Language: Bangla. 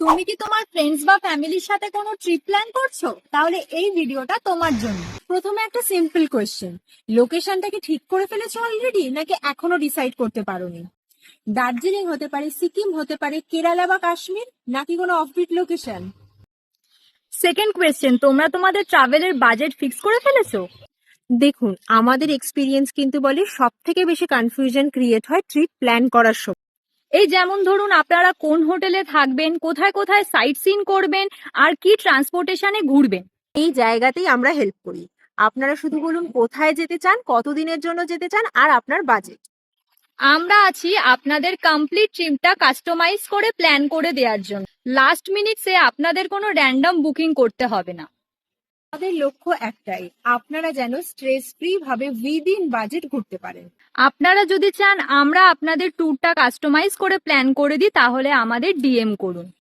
তুমি কি তোমার ফ্রেন্ডস বা ফ্যামিলির সাথে কোনো ট্রিপ প্ল্যান করছো? তাহলে এই ভিডিওটা তোমার জন্য। প্রথমে একটা সিম্পল কোয়েশ্চেন, লোকেশনটা কি ঠিক করে ফেলেছো অলরেডি নাকি এখনো ডিসাইড করতে পারোনি? দার্জিলিং হতে পারে, সিকিম হতে পারে, কেরালা বা কাশ্মীর, নাকি কোনো অফবিট লোকেশন? সেকেন্ড কোয়েশ্চেন, তোমরা তোমাদের ট্রাভেলের বাজেট ফিক্স করে ফেলেছো? দেখুন, আমাদের এক্সপিরিয়েন্স কিন্তু বলে সব থেকে বেশি কনফিউশন ক্রিয়েট হয় ট্রিপ প্ল্যান করার সময়। এই যেমন ধরুন, আপনারা কোন হোটেলে থাকবেন, কোথায় কোথায় সাইট সিন করবেন, আর কি ট্রান্সপোর্টেশনে ঘুরবেন। এই জায়গাতেই আমরা হেল্প করি। আপনারা শুধু বলুন কোথায় যেতে চান, কতদিনের জন্য যেতে চান, আর আপনার বাজেট। আমরা আছি আপনাদের কমপ্লিট ট্রিপটা কাস্টমাইজ করে প্ল্যান করে দেওয়ার জন্য। লাস্ট মিনিটসে আপনাদের কোনো র্যান্ডম বুকিং করতে হবে না। আমাদের লক্ষ্য একটাই, আপনারা যেন স্ট্রেস ফ্রি ভাবে উইদিন বাজেট ঘুরতে পারেন। আপনারা যদি চান আমরা আপনাদের ট্যুরটা কাস্টমাইজ করে প্ল্যান করে দিই, তাহলে আমাদের ডিএম করুন।